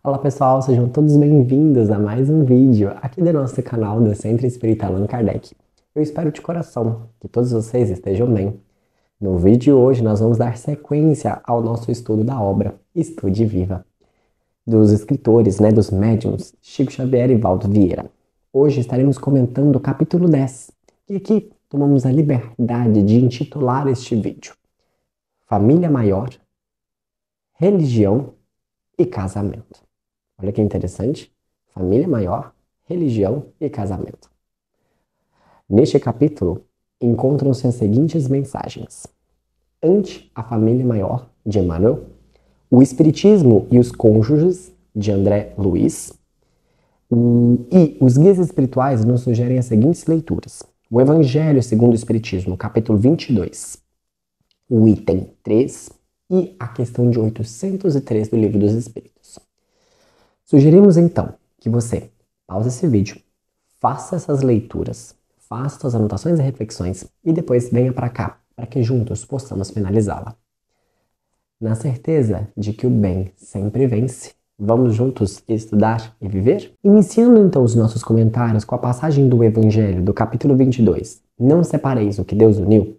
Olá pessoal, sejam todos bem-vindos a mais um vídeo aqui do nosso canal do Centro Espírita Allan Kardec. Eu espero de coração que todos vocês estejam bem. No vídeo de hoje nós vamos dar sequência ao nosso estudo da obra Estude Viva, dos escritores, dos médiuns Chico Xavier e Valdo Vieira. Hoje estaremos comentando o capítulo 10, e aqui tomamos a liberdade de intitular este vídeo Família Maior, Religião e Casamento. Olha que interessante, família maior, religião e casamento. Neste capítulo, encontram-se as seguintes mensagens. Ante a família maior, de Emmanuel, o Espiritismo e os cônjuges, de André Luiz, e os guias espirituais nos sugerem as seguintes leituras. O Evangelho segundo o Espiritismo, capítulo 22, o item 3 e a questão de 803 do Livro dos Espíritos. Sugerimos então que você pause esse vídeo, faça essas leituras, faça suas anotações e reflexões e depois venha para cá, para que juntos possamos finalizá-la. Na certeza de que o bem sempre vence, vamos juntos estudar e viver? Iniciando então os nossos comentários com a passagem do Evangelho do capítulo 22, Não separeis o que Deus uniu,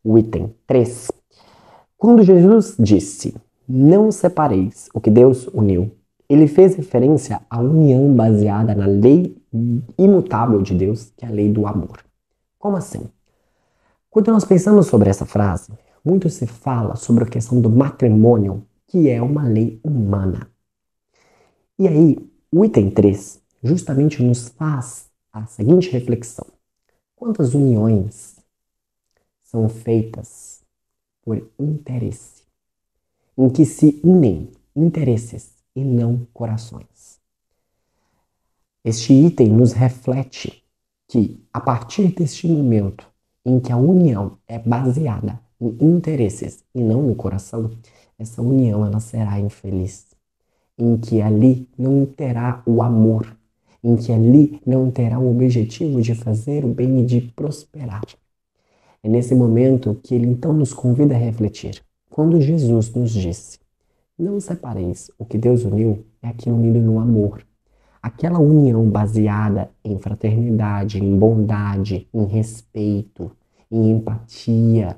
o item 3. Quando Jesus disse, não separeis o que Deus uniu, ele fez referência à união baseada na lei imutável de Deus, que é a lei do amor. Como assim? Quando nós pensamos sobre essa frase, muito se fala sobre a questão do matrimônio, que é uma lei humana. E aí, o item 3 justamente nos faz a seguinte reflexão. Quantas uniões são feitas por interesse, em que se unem interesses e não corações? Este item nos reflete que, a partir deste momento em que a união é baseada em interesses e não no coração, essa união ela será infeliz, em que ali não terá o amor, em que ali não terá o objetivo de fazer o bem e de prosperar. É nesse momento que ele então nos convida a refletir. Quando Jesus nos disse, não separeis o que Deus uniu, é aquilo unido no amor. Aquela união baseada em fraternidade, em bondade, em respeito, em empatia,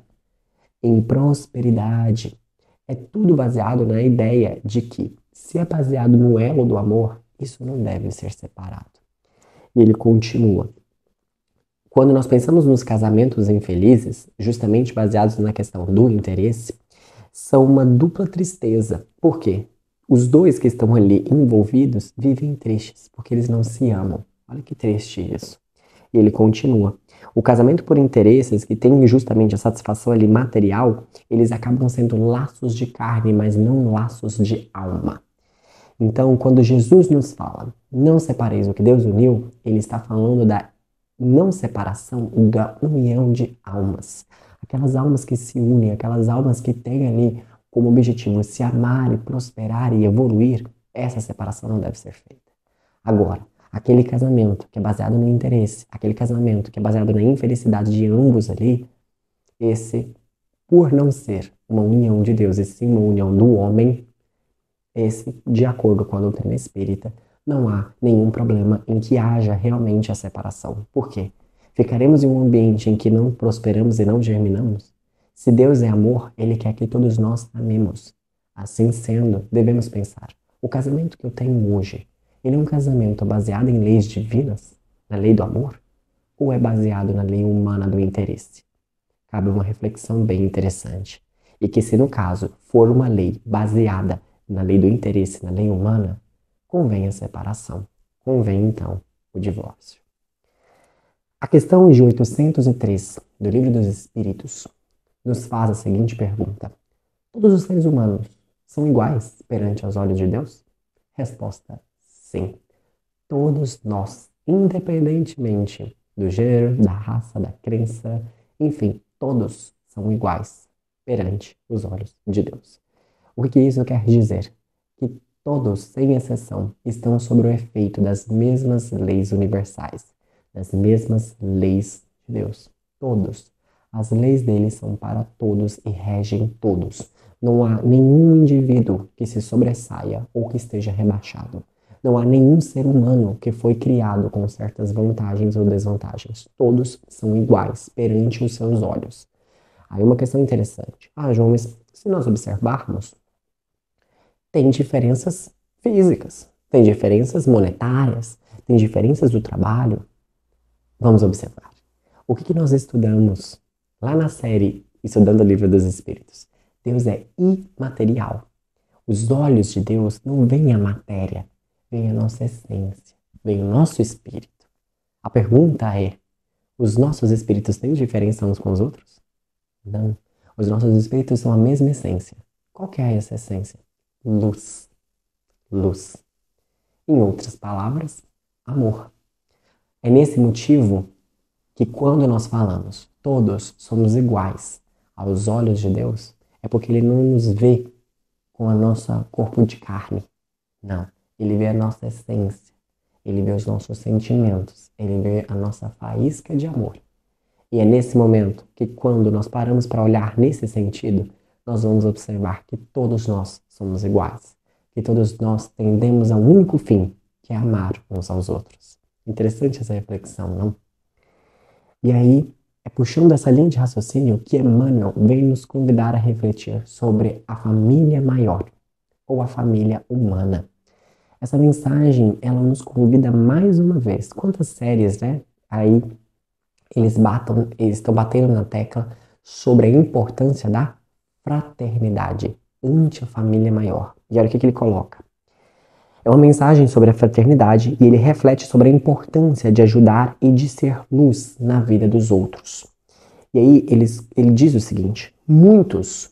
em prosperidade. É tudo baseado na ideia de que, se é baseado no elo do amor, isso não deve ser separado. E ele continua. Quando nós pensamos nos casamentos infelizes, justamente baseados na questão do interesse, são uma dupla tristeza. Por quê? Os dois que estão ali envolvidos vivem tristes, porque eles não se amam. Olha que triste isso. E ele continua. O casamento por interesses, que tem justamente a satisfação ali material, eles acabam sendo laços de carne, mas não laços de alma. Então, quando Jesus nos fala, não separeis o que Deus uniu, ele está falando da não separação, da união de almas. Aquelas almas que se unem, aquelas almas que têm ali como objetivo se amar e prosperar e evoluir, essa separação não deve ser feita. Agora, aquele casamento que é baseado no interesse, aquele casamento que é baseado na infelicidade de ambos ali, esse, por não ser uma união de Deus, e sim uma união do homem, esse, de acordo com a doutrina espírita, não há nenhum problema em que haja realmente a separação. Por quê? Ficaremos em um ambiente em que não prosperamos e não germinamos? Se Deus é amor, Ele quer que todos nós amemos. Assim sendo, devemos pensar, o casamento que eu tenho hoje, ele é um casamento baseado em leis divinas, na lei do amor? Ou é baseado na lei humana do interesse? Cabe uma reflexão bem interessante. E que se no caso for uma lei baseada na lei do interesse, na lei humana, convém a separação, convém então o divórcio. A questão de 803 do Livro dos Espíritos nos faz a seguinte pergunta. Todos os seres humanos são iguais perante os olhos de Deus? Resposta, sim. Todos nós, independentemente do gênero, da raça, da crença, enfim, todos são iguais perante os olhos de Deus. O que isso quer dizer? Que todos, sem exceção, estão sob o efeito das mesmas leis universais, das mesmas leis de Deus. Todos. As leis dele são para todos e regem todos. Não há nenhum indivíduo que se sobressaia ou que esteja rebaixado. Não há nenhum ser humano que foi criado com certas vantagens ou desvantagens. Todos são iguais perante os seus olhos. Aí uma questão interessante. Ah, João, mas se nós observarmos, tem diferenças físicas, tem diferenças monetárias, tem diferenças do trabalho. Vamos observar. O que nós estudamos lá na série Estudando o Livro dos Espíritos? Deus é imaterial. Os olhos de Deus não veem a matéria, veem a nossa essência, veem o nosso espírito. A pergunta é: os nossos espíritos têm diferença uns com os outros? Não. Os nossos espíritos são a mesma essência. Qual que é essa essência? Luz. Luz. Em outras palavras, amor. É nesse motivo que quando nós falamos todos somos iguais aos olhos de Deus, é porque Ele não nos vê com a nossa corpo de carne. Não. Ele vê a nossa essência. Ele vê os nossos sentimentos. Ele vê a nossa faísca de amor. E é nesse momento que quando nós paramos para olhar nesse sentido, nós vamos observar que todos nós somos iguais. Que todos nós tendemos a um único fim, que é amar uns aos outros. Interessante essa reflexão, não? E aí, é puxando essa linha de raciocínio que Emmanuel vem nos convidar a refletir sobre a família maior, ou a família humana. Essa mensagem, ela nos convida mais uma vez. Quantas séries, né? Aí eles estão batendo na tecla sobre a importância da fraternidade ante a família maior. E olha o que ele coloca. É uma mensagem sobre a fraternidade e ele reflete sobre a importância de ajudar e de ser luz na vida dos outros. E aí ele diz o seguinte: muitos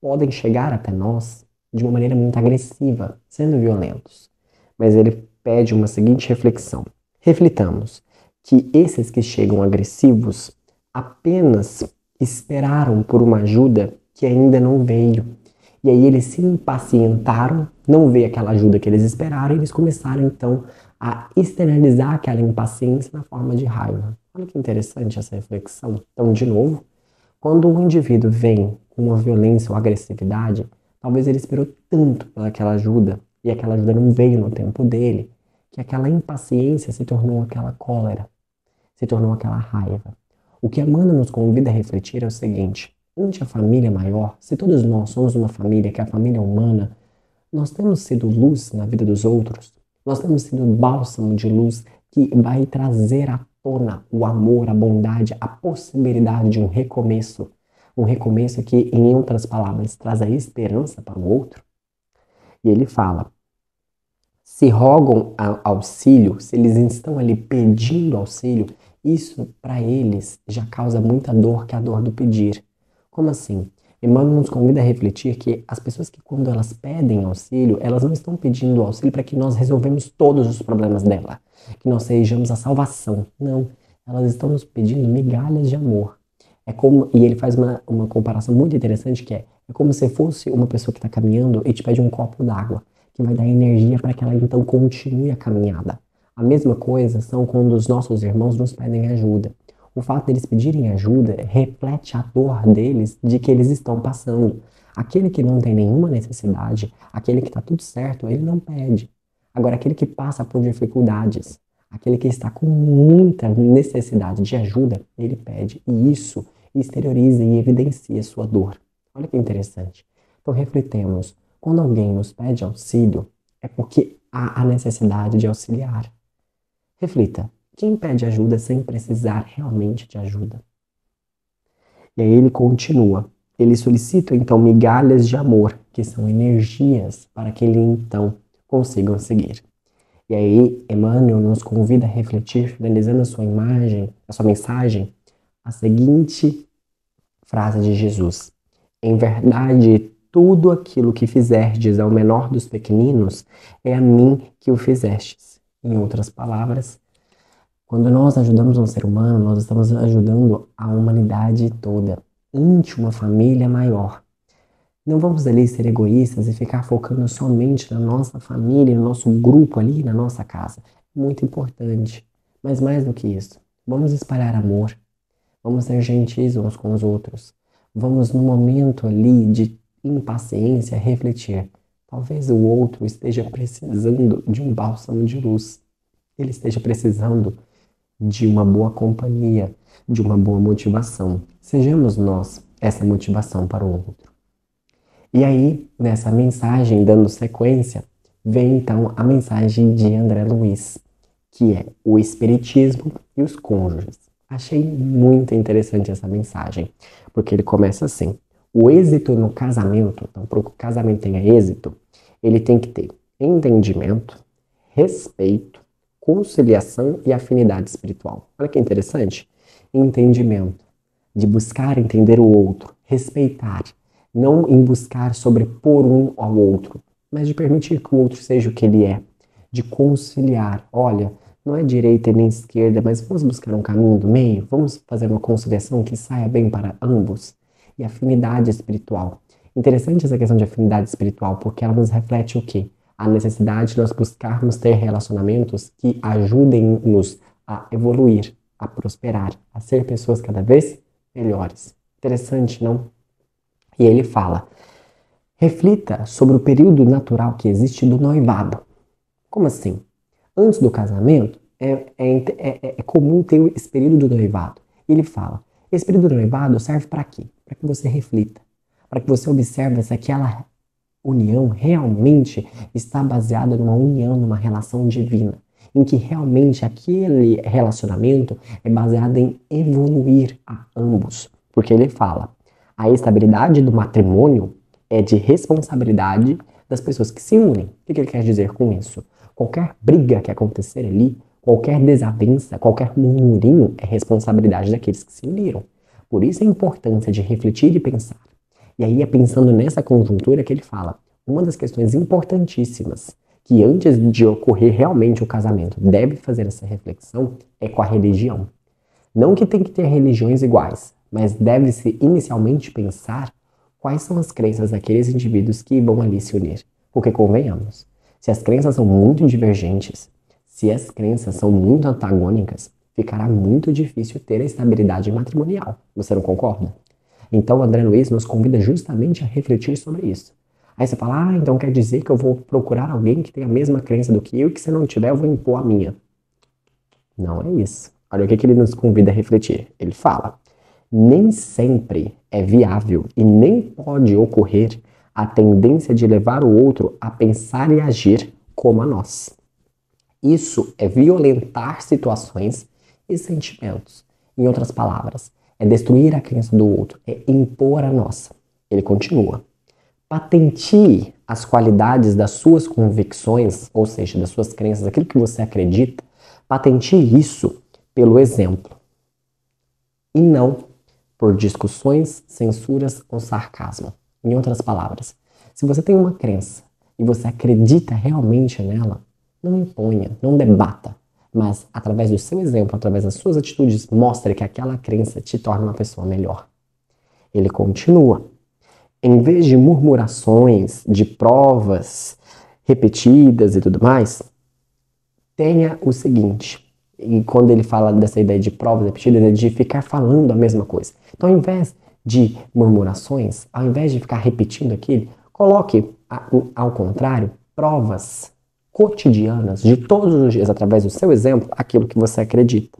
podem chegar até nós de uma maneira muito agressiva, sendo violentos. Mas ele pede uma seguinte reflexão. Reflitamos que esses que chegam agressivos apenas esperaram por uma ajuda que ainda não veio. E aí eles se impacientaram, não veio aquela ajuda que eles esperaram, e eles começaram então a externalizar aquela impaciência na forma de raiva. Olha que interessante essa reflexão. Então, de novo, quando um indivíduo vem com uma violência ou agressividade, talvez ele esperou tanto pelaquela ajuda, e aquela ajuda não veio no tempo dele, que aquela impaciência se tornou aquela cólera, se tornou aquela raiva. O que Amanda nos convida a refletir é o seguinte: ante a família maior, se todos nós somos uma família, que é a família humana, nós temos sido luz na vida dos outros, nós temos sido bálsamo de luz que vai trazer à tona o amor, a bondade, a possibilidade de um recomeço que, em outras palavras, traz a esperança para o outro. E ele fala: se rogam auxílio, se eles estão ali pedindo auxílio, isso para eles já causa muita dor, que é a dor do pedir. Como assim? Emmanuel nos convida a refletir que as pessoas que quando elas pedem auxílio, elas não estão pedindo auxílio para que nós resolvemos todos os problemas dela, que nós sejamos a salvação. Não, elas estão nos pedindo migalhas de amor. É como, e ele faz uma comparação muito interessante que é como se fosse uma pessoa que está caminhando e te pede um copo d'água, que vai dar energia para que ela então continue a caminhada. A mesma coisa são quando os nossos irmãos nos pedem ajuda. O fato deles pedirem ajuda reflete a dor deles de que eles estão passando. Aquele que não tem nenhuma necessidade, aquele que está tudo certo, ele não pede. Agora, aquele que passa por dificuldades, aquele que está com muita necessidade de ajuda, ele pede. E isso exterioriza e evidencia sua dor. Olha que interessante. Então, refletemos. Quando alguém nos pede auxílio, é porque há a necessidade de auxiliar. Reflita. Quem pede ajuda sem precisar realmente de ajuda? E aí ele continua. Ele solicita então migalhas de amor, que são energias para que ele então consigam seguir. E aí Emmanuel nos convida a refletir, finalizando a sua mensagem, a seguinte frase de Jesus: em verdade, tudo aquilo que fizerdes ao menor dos pequeninos, é a mim que o fizestes. Em outras palavras, quando nós ajudamos um ser humano, nós estamos ajudando a humanidade toda, ante uma família maior. Não vamos ali ser egoístas e ficar focando somente na nossa família, no nosso grupo ali, na nossa casa. Muito importante. Mas mais do que isso, vamos espalhar amor, vamos ser gentis uns com os outros. Vamos no momento ali de impaciência, refletir. Talvez o outro esteja precisando de um bálsamo de luz. Ele esteja precisando de uma boa companhia, de uma boa motivação. Sejamos nós essa motivação para o outro. E aí, nessa mensagem, dando sequência, vem então a mensagem de André Luiz, que é o Espiritismo e os cônjuges. Achei muito interessante essa mensagem, porque ele começa assim: o êxito no casamento, então para que o casamento tenha êxito, ele tem que ter entendimento, respeito, conciliação e afinidade espiritual. Olha que interessante. Entendimento, de buscar entender o outro, respeitar, não em buscar sobrepor um ao outro, mas de permitir que o outro seja o que ele é, de conciliar. Olha, não é direita e nem esquerda, mas vamos buscar um caminho do meio, vamos fazer uma conciliação que saia bem para ambos. E afinidade espiritual. Interessante essa questão de afinidade espiritual, porque ela nos reflete o quê? A necessidade de nós buscarmos ter relacionamentos que ajudem-nos a evoluir, a prosperar, a ser pessoas cada vez melhores. Interessante, não? E ele fala: reflita sobre o período natural que existe do noivado. Como assim? Antes do casamento, é comum ter esse período do noivado. E ele fala: esse período do noivado serve para quê? Para que você reflita, para que você observe se aquela união realmente está baseada numa união, numa relação divina, em que realmente aquele relacionamento é baseado em evoluir a ambos. Porque ele fala: a estabilidade do matrimônio é de responsabilidade das pessoas que se unem. O que ele quer dizer com isso? Qualquer briga que acontecer ali, qualquer desavença, qualquer murmurinho é responsabilidade daqueles que se uniram. Por isso a importância de refletir e pensar. E aí é pensando nessa conjuntura que ele fala: uma das questões importantíssimas que antes de ocorrer realmente o casamento deve fazer essa reflexão é com a religião. Não que tem que ter religiões iguais, mas deve-se inicialmente pensar quais são as crenças daqueles indivíduos que vão ali se unir. Porque convenhamos, se as crenças são muito divergentes, se as crenças são muito antagônicas, ficará muito difícil ter a estabilidade matrimonial. Você não concorda? Então, André Luiz nos convida justamente a refletir sobre isso. Aí você fala: então quer dizer que eu vou procurar alguém que tenha a mesma crença do que eu, e que se não tiver eu vou impor a minha. Não é isso. Olha o que ele nos convida a refletir. Ele fala: nem sempre é viável e nem pode ocorrer a tendência de levar o outro a pensar e agir como a nós. Isso é violentar situações e sentimentos. Em outras palavras, é destruir a crença do outro, é impor a nossa. Ele continua: patenteie as qualidades das suas convicções, ou seja, das suas crenças, aquilo que você acredita, patenteie isso pelo exemplo e não por discussões, censuras ou sarcasmo. Em outras palavras, se você tem uma crença e você acredita realmente nela, não imponha, não debata, mas através do seu exemplo, através das suas atitudes, mostre que aquela crença te torna uma pessoa melhor. Ele continua: em vez de murmurações, de provas repetidas e tudo mais, tenha o seguinte. E quando ele fala dessa ideia de provas repetidas, é de ficar falando a mesma coisa. Então, ao invés de murmurações, ao invés de ficar repetindo aquilo, coloque, ao contrário, provas cotidianas de todos os dias, através do seu exemplo, aquilo que você acredita.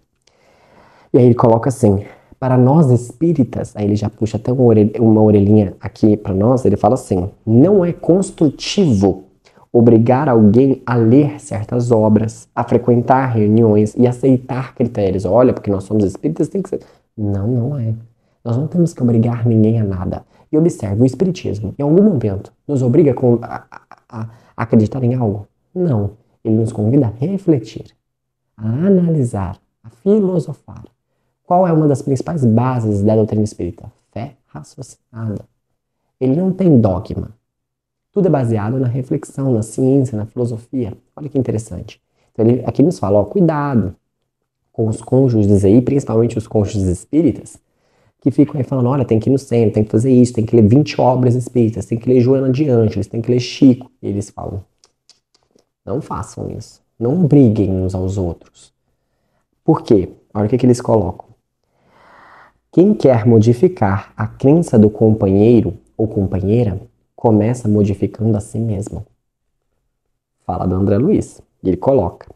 E aí ele coloca assim: para nós espíritas, aí ele já puxa até uma orelhinha aqui para nós, ele fala assim: não é construtivo obrigar alguém a ler certas obras, a frequentar reuniões e aceitar critérios. Olha, porque nós somos espíritas, tem que ser. Não, não é. Nós não temos que obrigar ninguém a nada. E observe, o espiritismo, em algum momento, nos obriga a acreditar em algo? Não. Ele nos convida a refletir, a analisar, a filosofar. Qual é uma das principais bases da doutrina espírita? Fé raciocinada. Ele não tem dogma. Tudo é baseado na reflexão, na ciência, na filosofia. Olha que interessante. Então ele aqui nos fala: cuidado com os cônjuges aí, principalmente os cônjuges espíritas, que ficam aí falando: olha, tem que ir no centro, tem que fazer isso, tem que ler 20 obras espíritas, tem que ler Joana de Ângeles, tem que ler Chico. E eles falam: não façam isso. Não briguem uns aos outros. Por quê? Olha o que eles colocam. Quem quer modificar a crença do companheiro ou companheira começa modificando a si mesmo. Fala do André Luiz. E ele coloca: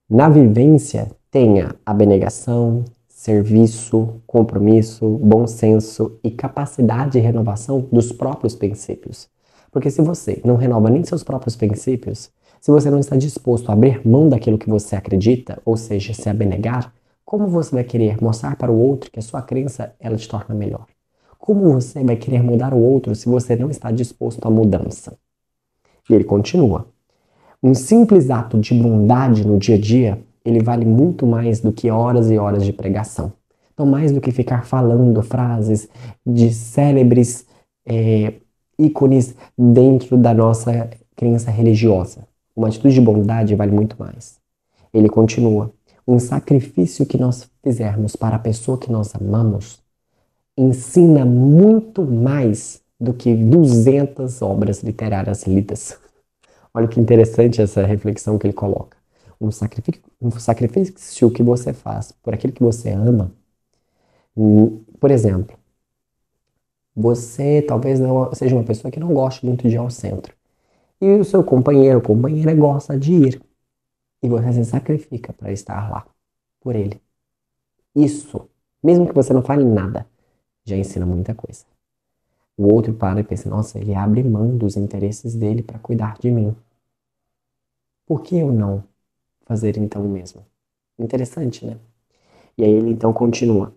na vivência, tenha abnegação, serviço, compromisso, bom senso e capacidade de renovação dos próprios princípios. Porque se você não renova nem seus próprios princípios, se você não está disposto a abrir mão daquilo que você acredita, ou seja, se abnegar, como você vai querer mostrar para o outro que a sua crença ela te torna melhor? Como você vai querer mudar o outro se você não está disposto à mudança? E ele continua: um simples ato de bondade no dia a dia, ele vale muito mais do que horas e horas de pregação. Então, mais do que ficar falando frases de célebres ícones dentro da nossa crença religiosa. Uma atitude de bondade vale muito mais. Ele continua: um sacrifício que nós fizermos para a pessoa que nós amamos ensina muito mais do que 200 obras literárias lidas. Olha que interessante essa reflexão que ele coloca. Um sacrifício que você faz por aquilo que você ama. Por exemplo, você talvez não seja uma pessoa que não goste muito de ir ao centro. E o seu companheiro ou companheira gosta de ir. E você se sacrifica para estar lá por ele. Isso, mesmo que você não fale nada, já ensina muita coisa. O outro para e pensa: nossa, ele abre mão dos interesses dele para cuidar de mim. Por que eu não fazer então o mesmo? Interessante, né? E aí ele então continua: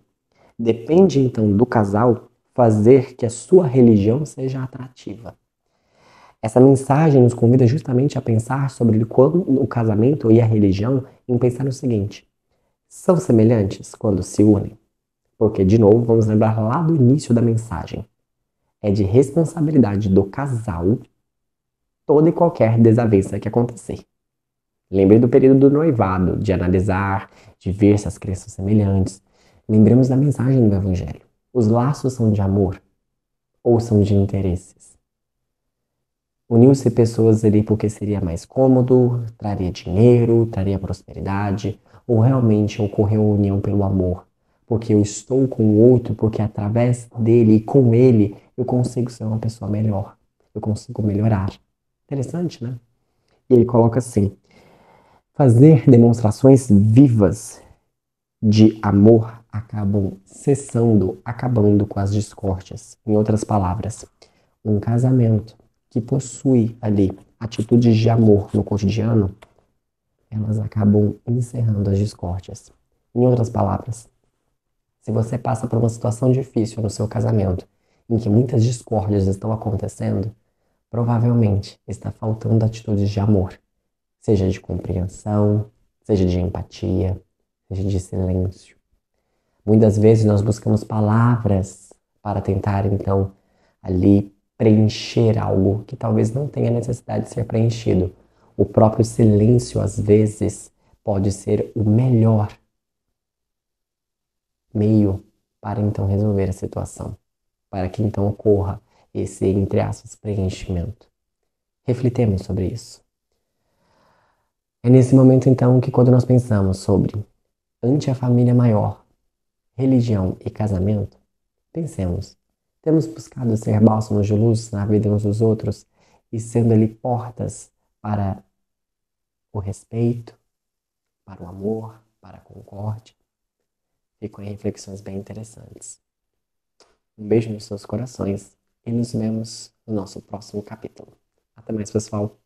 depende então do casal fazer que a sua religião seja atrativa. Essa mensagem nos convida justamente a pensar sobre quando o casamento e a religião, em pensar no seguinte: são semelhantes quando se unem? Porque, de novo, vamos lembrar lá do início da mensagem. É de responsabilidade do casal toda e qualquer desavença que acontecer. Lembre do período do noivado, de analisar, de ver se as crenças são semelhantes. Lembremos da mensagem do Evangelho. Os laços são de amor ou são de interesses? Uniu-se pessoas ali porque seria mais cômodo, traria dinheiro, traria prosperidade, ou realmente ocorreu a união pelo amor? Porque eu estou com o outro, porque através dele e com ele eu consigo ser uma pessoa melhor. Eu consigo melhorar. Interessante, né? E ele coloca assim: fazer demonstrações vivas de amor acabam cessando, acabando com as discórdias. Em outras palavras, um casamento que possui ali atitudes de amor no cotidiano, elas acabam encerrando as discórdias. Em outras palavras, se você passa por uma situação difícil no seu casamento, em que muitas discórdias estão acontecendo, provavelmente está faltando atitudes de amor, seja de compreensão, seja de empatia, seja de silêncio. Muitas vezes nós buscamos palavras para tentar, então, ali preencher algo que talvez não tenha necessidade de ser preenchido. O próprio silêncio, às vezes, pode ser o melhor meio para então resolver a situação, para que então ocorra esse, entre aspas, preenchimento. Refletemos sobre isso. É nesse momento, então, que quando nós pensamos sobre ante a família maior, religião e casamento, pensemos: temos buscado ser bálsamos de luz na vida uns dos outros e sendo ali portas para o respeito, para o amor, para a concórdia? Ficam aí reflexões bem interessantes. Um beijo nos seus corações e nos vemos no nosso próximo capítulo. Até mais, pessoal!